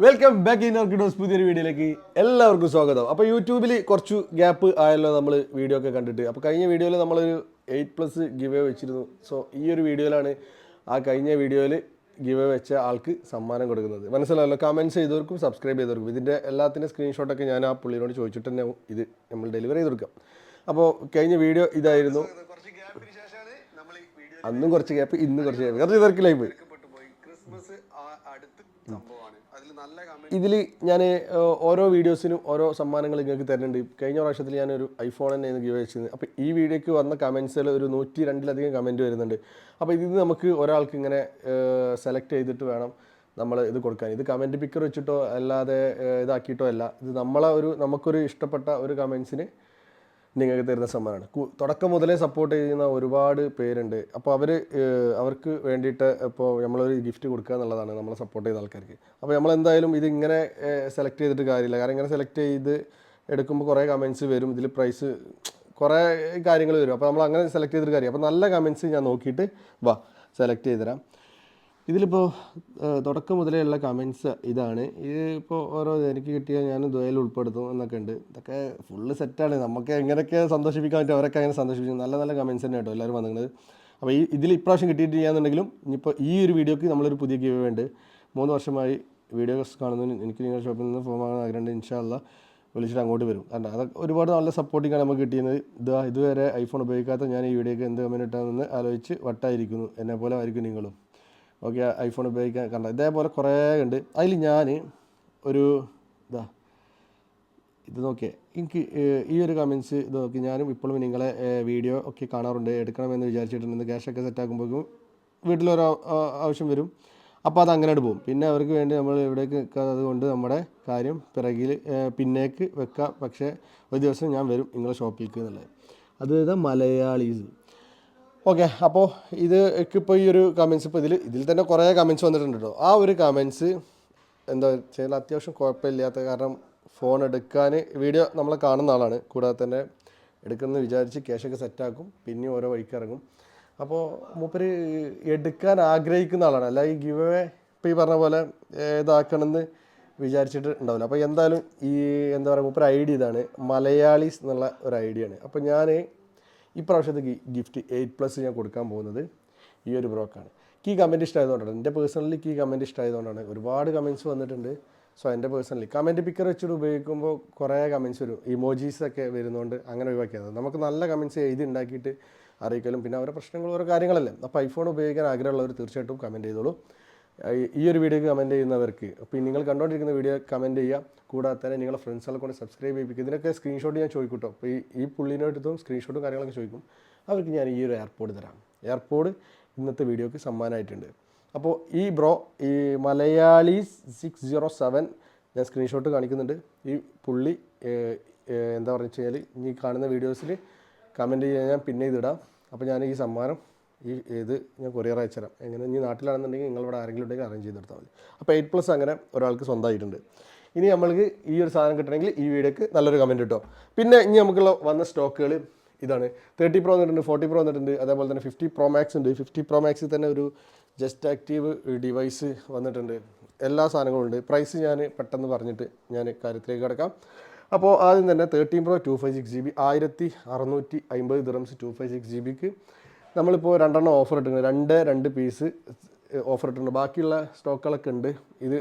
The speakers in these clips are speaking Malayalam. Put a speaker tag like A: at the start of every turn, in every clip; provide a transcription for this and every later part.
A: വെൽക്കം ബാക്ക് ഇൻ ഓർക്കിഡോസ് പുതിയൊരു വീഡിയോയിലേക്ക് എല്ലാവർക്കും സ്വാഗതം. അപ്പോൾ യൂട്യൂബിൽ കുറച്ച് ഗ്യാപ്പ് ആയല്ലോ നമ്മൾ വീഡിയോ ഒക്കെ കണ്ടിട്ട്. അപ്പോൾ കഴിഞ്ഞ വീഡിയോയിൽ നമ്മളൊരു 8+ ഗിവ് വെച്ചിരുന്നു. സോ ഈ ഒരു വീഡിയോയിലാണ് ആ കഴിഞ്ഞ വീഡിയോയിൽ ഗിവ് വെച്ച ആൾക്ക് സമ്മാനം കൊടുക്കുന്നത്. മനസ്സിലായല്ലോ? കമൻറ്റ്സ് ചെയ്തവർക്കും സബ്സ്ക്രൈബ് ചെയ്തവർക്കും ഇതിൻ്റെ എല്ലാത്തിൻ്റെ സ്ക്രീൻഷോട്ടൊക്കെ ഞാൻ ആ പുള്ളിയോട് ചോദിച്ചിട്ട് തന്നെ ഇത് നമ്മൾ ഡെലിവറി ചെയ്ത് കൊടുക്കാം. അപ്പോൾ കഴിഞ്ഞ വീഡിയോ ഇതായിരുന്നു. അന്നും കുറച്ച് ഗ്യാപ്പ്, ഇന്നും കുറച്ച് ഗ്യാപ്പ്, കുറച്ച് തിരക്കിലായി പോയി. ഇതിൽ ഞാൻ ഓരോ വീഡിയോസിനും ഓരോ സമ്മാനങ്ങൾ നിങ്ങൾക്ക് തരുന്നുണ്ട്. കഴിഞ്ഞ പ്രാവശ്യത്തിൽ ഞാനൊരു ഐഫോൺ തന്നെയാണ് ഗിവ് വെച്ചത്. അപ്പോൾ ഈ വീഡിയോയ്ക്ക് വന്ന കമൻറ്റ്സിൽ ഒരു 102-ലധികം കമൻറ്റ് വരുന്നുണ്ട്. അപ്പോൾ ഇത് നമുക്ക് ഒരാൾക്ക് ഇങ്ങനെ സെലക്ട് ചെയ്തിട്ട് വേണം നമ്മൾ ഇത് കൊടുക്കാൻ. ഇത് കമൻറ്റ് പിക്കർ വെച്ചിട്ടോ അല്ലാതെ ഇതാക്കിയിട്ടോ അല്ല. ഇത് നമുക്കൊരു ഇഷ്ടപ്പെട്ട ഒരു കമൻസിന് നിങ്ങൾക്ക് തരുന്ന സമ്മാനമാണ്. തുടക്കം മുതലേ സപ്പോർട്ട് ചെയ്യുന്ന ഒരുപാട് പേരുണ്ട്. അപ്പോൾ അവർക്ക് വേണ്ടിയിട്ട് ഇപ്പോൾ നമ്മളൊരു ഗിഫ്റ്റ് കൊടുക്കുക എന്നുള്ളതാണ് നമ്മളെ സപ്പോർട്ട് ചെയ്ത ആൾക്കാർക്ക്. അപ്പോൾ നമ്മളെന്തായാലും ഇത് ഇങ്ങനെ സെലക്ട് ചെയ്തിട്ട് കാര്യമില്ല. കാരണം ഇങ്ങനെ സെലക്ട് ചെയ്ത് എടുക്കുമ്പോൾ കുറേ കമൻറ്റ്സ് വരും, ഇതിൽ പ്രൈസ് കുറേ കാര്യങ്ങൾ വരും. അപ്പോൾ നമ്മൾ അങ്ങനെ സെലക്ട് ചെയ്തിട്ട് കാര്യം. അപ്പോൾ നല്ല കമൻറ്റ്സ് ഞാൻ നോക്കിയിട്ട് സെലക്ട് ചെയ്ത് തരാം. ഇതിലിപ്പോൾ തുടക്കം മുതലേ ഉള്ള കമൻറ്റ്സ് ഇതാണ്. ഇതിപ്പോൾ ഓരോ എനിക്ക് കിട്ടിയാൽ ഞാൻ ദ്വയിൽ ഉൾപ്പെടുത്തും എന്നൊക്കെ ഉണ്ട്. ഇതൊക്കെ ഫുള്ള് സെറ്റാണ്. നമുക്ക് എങ്ങനെയൊക്കെ സന്തോഷിപ്പിക്കാൻ പറ്റും അവരൊക്കെ അങ്ങനെ സന്തോഷിപ്പിച്ചു. നല്ല നല്ല കമൻറ്റ്സ് തന്നെ കേട്ടോ എല്ലാവരും വന്നിട്ടുണ്ട്. അപ്പോൾ ഇതിൽ ഇപ്രാവശ്യം കിട്ടിയിട്ടില്ലാന്നുണ്ടെങ്കിലും ഇനിയിപ്പോൾ ഈ ഒരു വീഡിയോക്ക് നമ്മളൊരു പുതിയ ഗിവ് ഉണ്ട്. 3 വർഷമായി വീഡിയോസ് കാണുന്നതിന് എനിക്ക് നിങ്ങളുടെ ഷോപ്പിൽ നിന്ന് ഫോം ആകാൻ ആഗ്രഹമുണ്ട്. ഇൻഷാ അല്ലാഹ് വിളിച്ചിട്ട് അങ്ങോട്ട് വരും. കാരണം അതൊക്കെ ഒരുപാട് നല്ല സപ്പോർട്ടിങ്ങാണ് നമുക്ക് കിട്ടിയത്. ഇതുവരെ ഐഫോൺ ഉപയോഗിക്കാത്ത ഞാൻ ഈ വീഡിയോക്ക് എന്ത് കമൻറ്റ് ഇട്ടാമെന്ന് ആലോചിച്ച് വട്ടായിരിക്കുന്നു. എന്നെപ്പോലെ ആയിരിക്കും നിങ്ങളും. ഓക്കെ, ഐഫോൺ ഉപയോഗിക്കാൻ കണ്ട ഇതേപോലെ കുറേ ഉണ്ട്. അതിൽ ഞാൻ ഒരു ഇത് നോക്കിയേ, എനിക്ക് ഈ ഒരു കമൻറ്റ്സ് ഇത് നോക്കി ഞാനും ഇപ്പോഴും നിങ്ങളെ വീഡിയോ ഒക്കെ കാണാറുണ്ട്, എടുക്കണമെന്ന് വിചാരിച്ചിട്ടുണ്ട്. ക്യാഷൊക്കെ സെറ്റാക്കുമ്പോഴേക്കും വീട്ടിലൊരു ആവശ്യം വരും. അപ്പോൾ അത് അങ്ങനെ പോകും. പിന്നെ അവർക്ക് വേണ്ടി നമ്മൾ എവിടേക്ക് നിൽക്കാതെ കൊണ്ട് നമ്മുടെ കാര്യം പിന്നേക്ക് വെക്കാം. പക്ഷേ ഒരു ദിവസം ഞാൻ വരും നിങ്ങളെ ഷോപ്പിലേക്ക് എന്നുള്ളത്. അത് മലയാളീസ്. ഓക്കെ, അപ്പോൾ ഇപ്പോൾ ഈ ഒരു കമൻസ് ഇപ്പോൾ ഇതിൽ തന്നെ കുറേ കമൻറ്റ്സ് വന്നിട്ടുണ്ട് കേട്ടോ. ആ ഒരു കമൻറ്റ്സ് എന്താ വെച്ചാൽ അത്യാവശ്യം കുഴപ്പമില്ലാത്ത, കാരണം ഫോൺ എടുക്കാൻ വീഡിയോ നമ്മളെ കാണുന്ന ആളാണ്. കൂടാതെ തന്നെ എടുക്കണമെന്ന് വിചാരിച്ച് ക്യാഷൊക്കെ സെറ്റാക്കും, പിന്നെ ഓരോ വഴിക്ക് ഇറങ്ങും. അപ്പോൾ മൂപ്പര് എടുക്കാൻ ആഗ്രഹിക്കുന്ന ആളാണ്. അല്ല ഈ ഗിവ് അവേ ഇപ്പോൾ ഈ പറഞ്ഞ പോലെ ഇതാക്കണമെന്ന് വിചാരിച്ചിട്ട് ഉണ്ടാവില്ല. അപ്പോൾ എന്തായാലും എന്താ പറയുക, മൂപ്പര് ഐഡിയ ഇതാണ്, മലയാളീസ് എന്നുള്ള ഒരു ഐഡിയ ആണ്. അപ്പോൾ ഞാൻ ഈ പ്രാവശ്യത്തെ ഗിഫ്റ്റ് 8+ ഞാൻ കൊടുക്കാൻ പോകുന്നത് ഈ ഒരു ബ്രോക്കാണ്. ഈ കമൻറ്റ് ഇഷ്ടമായതുകൊണ്ടാണ്, എൻ്റെ പേഴ്സണലി ഈ കമൻറ്റ് ഇഷ്ടമായതുകൊണ്ടാണ്. ഒരുപാട് കമൻറ്റ്സ് വന്നിട്ടുണ്ട്. സോ എൻ്റെ പേഴ്സണലി കമൻറ്റ് പിക്കർ വെച്ചിട്ട് ഉപയോഗിക്കുമ്പോൾ കുറേ കമൻറ്റ്സ് വരും, ഇമോജീസൊക്കെ വരുന്നതുകൊണ്ട് അങ്ങനെ ഒഴിവാക്കിയത്. നമുക്ക് നല്ല കമൻറ്റ്സ് എഴുതി ഉണ്ടാക്കിയിട്ട് അറിയിക്കലും പിന്നെ അവരുടെ പ്രശ്നങ്ങൾ ഓരോ കാര്യങ്ങളല്ലേ. അപ്പോൾ ഐഫോൺ ഉപയോഗിക്കാൻ ആഗ്രഹമുള്ളവർ തീർച്ചയായിട്ടും കമൻറ്റ് ചെയ്തോളൂ. ഈ ഒരു വീഡിയോക്ക് കമൻറ്റ് ചെയ്യുന്നവർക്ക് അപ്പോൾ നിങ്ങൾ കണ്ടുകൊണ്ടിരിക്കുന്ന വീഡിയോ കമൻറ്റ് ചെയ്യുക. കൂടാതെ തന്നെ നിങ്ങളുടെ ഫ്രണ്ട്സുകളെ കൊണ്ട് സബ്സ്ക്രൈബ് ചെയ്യിപ്പിക്കുക. ഇതിനൊക്കെ സ്ക്രീൻഷോട്ട് ഞാൻ ചോദിക്കും കേട്ടോ. അപ്പോൾ ഈ പുള്ളിനടുത്തും സ്ക്രീൻഷോട്ടും കാര്യങ്ങളൊക്കെ ചോദിക്കും. അവർക്ക് ഞാൻ ഈ ഒരു എയർപോഡ് തരാം. എയർപോഡ് ഇന്നത്തെ വീഡിയോക്ക് സമ്മാനമായിട്ടുണ്ട്. അപ്പോൾ ഈ ബ്രോ ഈ മലയാളീസ് 607 ഞാൻ സ്ക്രീൻഷോട്ട് കാണിക്കുന്നുണ്ട്. ഈ പുള്ളി എന്താ പറഞ്ഞു വെച്ച് കഴിഞ്ഞാൽ ഈ കാണുന്ന വീഡിയോസിൽ കമൻറ്റ് ചെയ്യാൻ ഞാൻ പിന്നെ ഇതിടാം. അപ്പോൾ ഞാൻ ഈ സമ്മാനം ഞാൻ കൊറിയർ അയച്ചു തരാം. എങ്ങനെ ഇനി നാട്ടിലാണെന്നുണ്ടെങ്കിൽ നിങ്ങളിവിടെ ആരെങ്കിലും ഉണ്ടെങ്കിൽ അറേഞ്ച് ചെയ്തെടുത്താൽ മതി. അപ്പോൾ 8+ അങ്ങനെ ഒരാൾക്ക് സ്വന്തമായിട്ടുണ്ട്. ഇനി നമ്മൾക്ക് ഈ ഒരു സാധനം കിട്ടണമെങ്കിൽ ഈ വീഡിയോക്ക് നല്ലൊരു കമൻറ്റ് കിട്ടും. പിന്നെ ഇനി നമുക്കുള്ള വന്ന സ്റ്റോക്കുകൾ ഇതാണ്. 30 Pro വന്നിട്ടുണ്ട്, 40 Pro വന്നിട്ടുണ്ട്, അതേപോലെ തന്നെ 50 Pro Max ഉണ്ട്. 50 Pro Max തന്നെ ഒരു ജസ്റ്റ് ആക്റ്റീവ് ഡിവൈസ് വന്നിട്ടുണ്ട്. എല്ലാ സാധനങ്ങളും ഉണ്ട്. പ്രൈസ് ഞാൻ പെട്ടെന്ന് പറഞ്ഞിട്ട് ഞാൻ കാര്യത്തിലേക്ക് കിടക്കാം. അപ്പോൾ ആദ്യം തന്നെ 13 Pro 256GB 1650 ദിറംസ് 256GBക്ക് നമ്മളിപ്പോൾ 2 ഓഫർ ഇട്ടിട്ടുണ്ട്. 2 പീസ് ഓഫർ ഇട്ടിട്ടുണ്ട്. ബാക്കിയുള്ള സ്റ്റോക്കുകളൊക്കെ ഉണ്ട്. ഇത്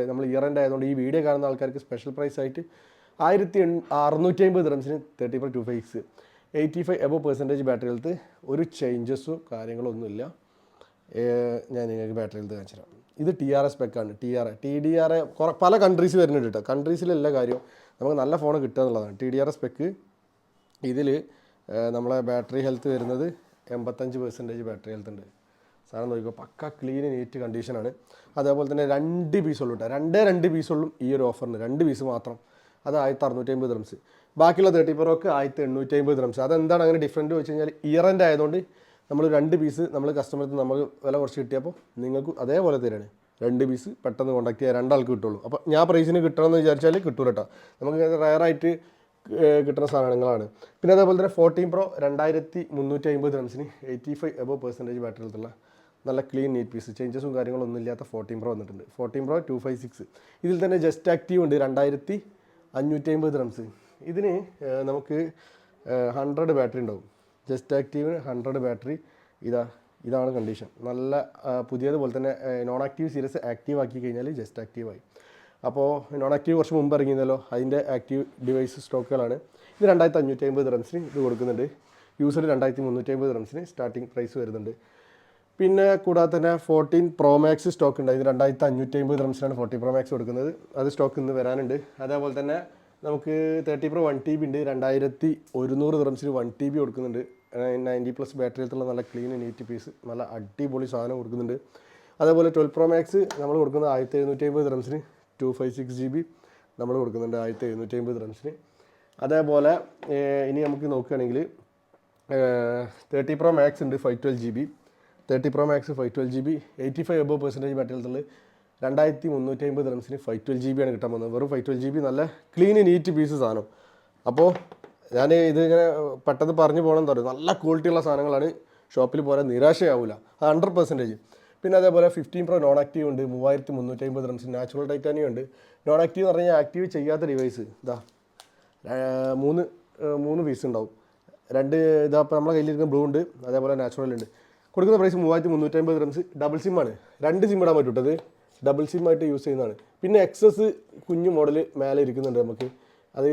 A: നമ്മൾ ഇയർ എൻഡ് ആയതുകൊണ്ട് ഈ വീഡിയോ കാണുന്ന ആൾക്കാർക്ക് സ്പെഷ്യൽ പ്രൈസ് ആയിട്ട് 1650 ദിറംസിന് 30 Pro 256 85 above% ബാറ്ററി ഹെൽത്ത്. ഒരു ചേഞ്ചസും കാര്യങ്ങളൊന്നുമില്ല. ഞാൻ നിങ്ങൾക്ക് ബാറ്ററി ഹെൽത്ത് കാണിച്ചു തരാം. ഇത് TRS സ്പെക്കാണ്. TDR പല കൺട്രീസ് വരുന്നുണ്ട് കേട്ടോ. കൺട്രീസിലെല്ലാ കാര്യവും നമുക്ക് നല്ല ഫോൺ കിട്ടുക എന്നുള്ളതാണ്. TDR സ്പെക്ക് ഇതിൽ നമ്മളെ ബാറ്ററി ഹെൽത്ത് വരുന്നത് 85% ബാറ്ററി ഹെൽത്ത് ഉണ്ട്. സാധനം നോക്കിക്കോ, പക്ക ക്ലീൻ നീറ്റ് കണ്ടീഷനാണ്. അതേപോലെ തന്നെ 2 പീസുള്ളൂ കേട്ടോ. 2 പീസുള്ളും ഈ ഒരു ഓഫറിന് 2 പീസ് മാത്രം. അത് 1650 ദിറംസ്. ബാക്കിയുള്ള 30 Proക്ക് 1850 ദിറംസ്. അതെന്താണ് അങ്ങനെ ഡിഫറൻറ്റ് വെച്ച് കഴിഞ്ഞാൽ ഇയർ എൻഡ് ആയതുകൊണ്ട് നമ്മൾ 2 പീസ് നമ്മൾ കസ്റ്റമർക്ക് നമുക്ക് വില കുറച്ച് കിട്ടിയപ്പോൾ നിങ്ങൾക്ക് അതേപോലെ തരാണ്. 2 പീസ് പെട്ടെന്ന് കോൺടാക്ട് ചെയ്യാൻ 2 ആൾക്ക് കിട്ടുള്ളൂ. അപ്പോൾ ഞാൻ പ്രൈസിന് കിട്ടണമെന്ന് വിചാരിച്ചാൽ കിട്ടൂല കേട്ടോ. നമുക്ക് റയറായിട്ട് കിട്ടുന്ന സാധനങ്ങളാണ്. പിന്നെ അതേപോലെ തന്നെ 14 Pro 2350 ദിറംസിന് 85 above% ബാറ്ററി ഹെൽത്തുള്ള നല്ല ക്ലീൻ നീറ്റ് പീസ്, ചേഞ്ചസും കാര്യങ്ങളൊന്നും ഇല്ലാത്ത 14 Pro വന്നിട്ടുണ്ട്. 14 Pro 256. ഇതിൽ തന്നെ ജസ്റ്റ് ആക്റ്റീവ് ഉണ്ട് 2550 dirhams. ഇതിന് നമുക്ക് 100 ബാറ്ററി ഉണ്ടാവും. ജസ്റ്റ് ആക്റ്റീവിന് 100 ബാറ്ററി. ഇതാണ് കണ്ടീഷൻ. നല്ല പുതിയതുപോലെ തന്നെ നോൺ ആക്റ്റീവ് സീരീസ് ആക്റ്റീവ് ആക്കി കഴിഞ്ഞാൽ ജസ്റ്റ് ആക്റ്റീവായി. അപ്പോൾ നോൺ ആക്റ്റീവ് കുറച്ച് മുമ്പ് ഇറങ്ങിയതല്ലോ, അതിൻ്റെ ആക്റ്റീവ് ഡിവൈസ് സ്റ്റോക്കുകളാണ്. ഇത് 2550 dirhamsന് ഇത് കൊടുക്കുന്നുണ്ട്. യൂസർ 2350 dirhamsന് സ്റ്റാർട്ടിങ് പ്രൈസ് വരുന്നുണ്ട്. പിന്നെ കൂടാതെ തന്നെ 14 Pro Max സ്റ്റോക്ക് ഉണ്ട്. ഇത് 2550 dirhamsനാണ് 14 Pro Max കൊടുക്കുന്നത്. അത് സ്റ്റോക്ക് ഇന്ന് വരാനുണ്ട്. അതേപോലെ തന്നെ നമുക്ക് 30 Pro 1TB ഉണ്ട്. 2100 dirhamsന് 1TB കൊടുക്കുന്നുണ്ട്. 90+ ബാറ്ററിയിലുള്ള നല്ല ക്ലീൻ നീറ്റ് പീസ്, നല്ല അടിപൊളി സാധനം കൊടുക്കുന്നുണ്ട്. അതേപോലെ 12 Pro Max നമ്മൾ കൊടുക്കുന്നത് 1750 dirhamsന് 256GB നമ്മൾ കൊടുക്കുന്നുണ്ട് 1750 dirhamsന്. അതേപോലെ ഇനി നമുക്ക് നോക്കുകയാണെങ്കിൽ 30 Pro Max ഉണ്ട് 512GB. 30 Pro Max 512GB 85% ബാറ്ററിയിലുള്ള 2350 dirhamsന് 512GB ആണ് കിട്ടാൻ പോകുന്നത്. വെറും 512GB നല്ല ക്ലീൻ നീറ്റ് പീസ് സാധനം. അപ്പോൾ ഞാൻ ഇതിങ്ങനെ പെട്ടെന്ന് പറഞ്ഞു പോകണമെന്ന് പറയും. നല്ല ക്വാളിറ്റിയുള്ള സാധനങ്ങളാണ്, ഷോപ്പിൽ പോരാൻ നിരാശയാവില്ല, 100%. പിന്നെ അതേപോലെ 15 Pro നോൺ ആക്റ്റീവ് ഉണ്ട് 3350 dirhamsന്. നാച്ചുറൽ ടൈറ്റാനിയം ഉണ്ട്. നോൺ ആക്റ്റീവ് എന്ന് പറഞ്ഞാൽ ആക്റ്റീവ് ചെയ്യാത്ത ഡിവൈസ് ഇതാ മൂന്ന് പീസ് ഉണ്ടാവും. ഇതാ ഇപ്പോൾ നമ്മളെ കയ്യിലിരിക്കുന്ന ബ്ലൂ ഉണ്ട്, അതേപോലെ നാച്ചുറൽ ഉണ്ട്. കൊടുക്കുന്ന പ്രൈസ് 3350 dirhams. ഡബിൾ സിമ്മാണ്, 2 സിം ഇടാൻ പറ്റൂട്ടത്, ഡബിൾ സിമ്മായിട്ട് യൂസ് ചെയ്യുന്നതാണ്. പിന്നെ എക്സസ് കുഞ്ഞു മോഡൽ മേലെ ഇരിക്കുന്നുണ്ട് നമുക്ക്, അത്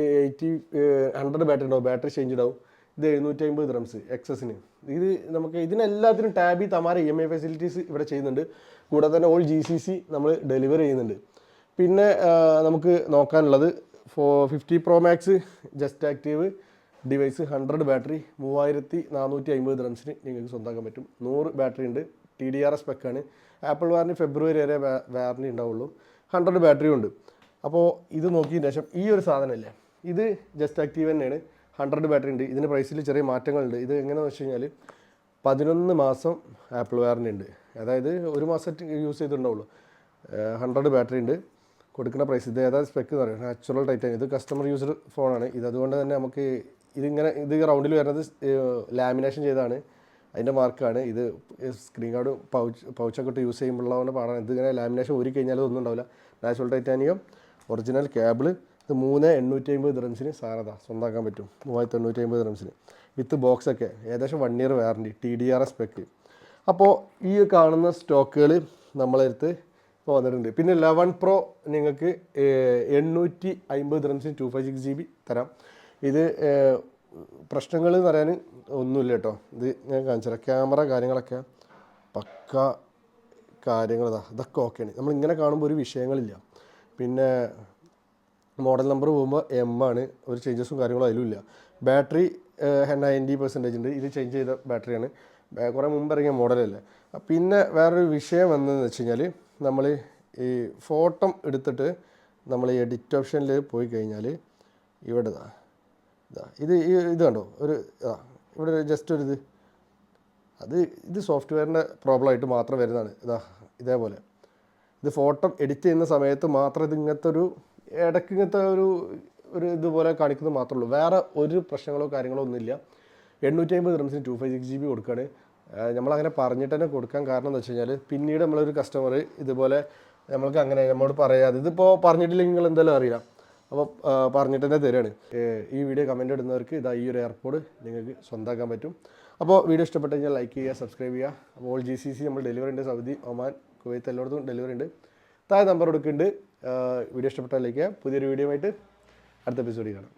A: 100 ബാറ്ററി ഉണ്ടാവും, ബാറ്ററി ചേഞ്ച് ഉണ്ടാവും. ഇത് 750 dirhams എക്സസിന്. ഇത് നമുക്ക് ഇതിനെല്ലാത്തിനും ടാബി തമാര EMI ഫെസിലിറ്റീസ് ഇവിടെ ചെയ്യുന്നുണ്ട്. കൂടാതെ തന്നെ ഓൾ GCC നമ്മൾ ഡെലിവറി ചെയ്യുന്നുണ്ട്. പിന്നെ നമുക്ക് നോക്കാനുള്ളത് 50 Pro Max just active device 100 battery 3450 dirhamsന് നിങ്ങൾക്ക് സ്വന്തമാക്കാൻ പറ്റും. 100 ബാറ്ററി ഉണ്ട്, TDR സ്പെക്കാണ്. ആപ്പിൾ വാറണ്ടി ഫെബ്രുവരി വരെ വാറണ്ടി ഉണ്ടാവുള്ളൂ. 100 ബാറ്ററിയും ഉണ്ട്. അപ്പോൾ ഇത് നോക്കിയതിന് ശേഷം ഈ ഒരു സാധനമല്ലേ, ഇത് ജസ്റ്റ് ആക്റ്റീവ് തന്നെയാണ്, 100 ബാറ്ററി ഉണ്ട്. ഇതിൻ്റെ പ്രൈസിൽ ചെറിയ മാറ്റങ്ങളുണ്ട്. ഇത് എങ്ങനെയാണെന്ന് വെച്ച് കഴിഞ്ഞാൽ 11 മാസം ആപ്പിൾ വാറണ്ടി ഉണ്ട്, അതായത് 1 മാസം യൂസ് ചെയ്തിട്ടുണ്ടാവുള്ളൂ. 100 ബാറ്ററി ഉണ്ട്. കൊടുക്കുന്ന പ്രൈസ് ഇത് ഏതാ സ്പെക്ക് എന്ന് പറയുന്നത് നാച്ചുറൽ ടൈറ്റാനിയം. ഇത് കസ്റ്റമർ യൂസ്ഡ് ഫോണാണ്. അതുകൊണ്ട് തന്നെ നമുക്ക് ഇത് റൗണ്ടിൽ വരുന്നത് ലാമിനേഷൻ ചെയ്താണ്, അതിൻ്റെ മാർക്കാണ്. ഇത് സ്ക്രീൻ ഗാർഡ് പൗച്ചൊക്കെ ഇട്ട് യൂസ് ചെയ്യുമ്പോഴുള്ളതാണ് പാടാണ്. ഇതിങ്ങനെ ലാമിനേഷൻ ഊരി കഴിഞ്ഞാൽ ഒന്നും ഉണ്ടാവില്ല. Natural titanium, original cable. ഇത് 3850 dirhamsന് സാധനത സ്വന്തമാക്കാൻ പറ്റും. 3850 dirhamsന് വിത്ത് ബോക്സൊക്കെ. ഏകദേശം 1 year വാറണ്ടി, TDR സ്പെക്ക്. അപ്പോൾ ഈ കാണുന്ന സ്റ്റോക്കുകൾ നമ്മളെടുത്ത് ഇപ്പോൾ വന്നിട്ടുണ്ട്. പിന്നെ 11 Pro നിങ്ങൾക്ക് 850 dirhamsന് 256GB തരാം. ഇത് പ്രശ്നങ്ങൾ എന്ന് പറയാൻ ഒന്നുമില്ല കേട്ടോ. ഇത് ഞാൻ കാണിച്ചുതരാം. ക്യാമറ കാര്യങ്ങളൊക്കെ പക്ക കാര്യങ്ങളതാ, ഇതൊക്കെ ഓക്കെയാണ്. നമ്മളിങ്ങനെ കാണുമ്പോൾ ഒരു വിഷയങ്ങളില്ല. പിന്നെ മോഡൽ നമ്പർ പോകുമ്പോൾ M ആണ്, ഒരു ചേഞ്ചസും കാര്യങ്ങളും അതിലും ഇല്ല. ബാറ്ററി 90% ഉണ്ട്. ഇത് ചേഞ്ച് ചെയ്ത ബാറ്ററിയാണ്, കുറേ മുമ്പ് ഇറങ്ങിയ മോഡലല്ലേ. പിന്നെ വേറൊരു വിഷയം വന്നതെന്ന് വെച്ച് കഴിഞ്ഞാൽ നമ്മൾ ഈ ഫോട്ടോ എടുത്തിട്ട് നമ്മൾ ഈ എഡിറ്റ് ഓപ്ഷനിൽ പോയി കഴിഞ്ഞാൽ ഇവിടെ ഇത് കണ്ടോ, ഇവിടെ ജസ്റ്റ് ഒരു ഇത് സോഫ്റ്റ്വെയറിൻ്റെ പ്രോബ്ലം ആയിട്ട് മാത്രം വരുന്നതാണ്. ഇതേപോലെ ഇത് ഫോട്ടോ എഡിറ്റ് ചെയ്യുന്ന സമയത്ത് മാത്രം ഇത് ഇങ്ങനത്തെ ഇടയ്ക്ക് ഒരു ഇതുപോലെ കാണിക്കുന്നത് മാത്രമേ ഉള്ളൂ. വേറെ ഒരു പ്രശ്നങ്ങളോ കാര്യങ്ങളോ ഒന്നുമില്ല. 850 dirhamsന് 256GB കൊടുക്കുകയാണ്. നമ്മളങ്ങനെ പറഞ്ഞിട്ട് തന്നെ കൊടുക്കാൻ കാരണം എന്ന് വെച്ച് കഴിഞ്ഞാൽ പിന്നീട് നമ്മളൊരു കസ്റ്റമർ ഇതുപോലെ നമ്മളോട് പറയാതെ, ഇതിപ്പോൾ പറഞ്ഞിട്ടില്ലെങ്കിൽ നിങ്ങൾ എന്തായാലും അറിയില്ല, അപ്പോൾ പറഞ്ഞിട്ട് തന്നെ തരികയാണ്. ഈ വീഡിയോ കമൻറ്റ് ഇടുന്നവർക്ക് ഈ ഒരു എയർപോഡ് നിങ്ങൾക്ക് സ്വന്തമാക്കാൻ പറ്റും. അപ്പോൾ വീഡിയോ ഇഷ്ടപ്പെട്ട് കഴിഞ്ഞാൽ ലൈക്ക് ചെയ്യുക, സബ്സ്ക്രൈബ് ചെയ്യുക. അപ്പോൾ GCC നമ്മൾ ഡെലിവറി ഉണ്ട്, സൗദി, ഒമാൻ, കുവൈത്ത് എല്ലായിടത്തും ഡെലിവറി ഉണ്ട്. താഴെ നമ്പർ കൊടുക്കുന്നുണ്ട്. വീഡിയോ ഇഷ്ടപ്പെട്ടാൽ ലൈക്ക് ചെയ്യുക. പുതിയൊരു വീഡിയോ ആയിട്ട് അടുത്ത എപ്പിസോഡിൽ കാണാം.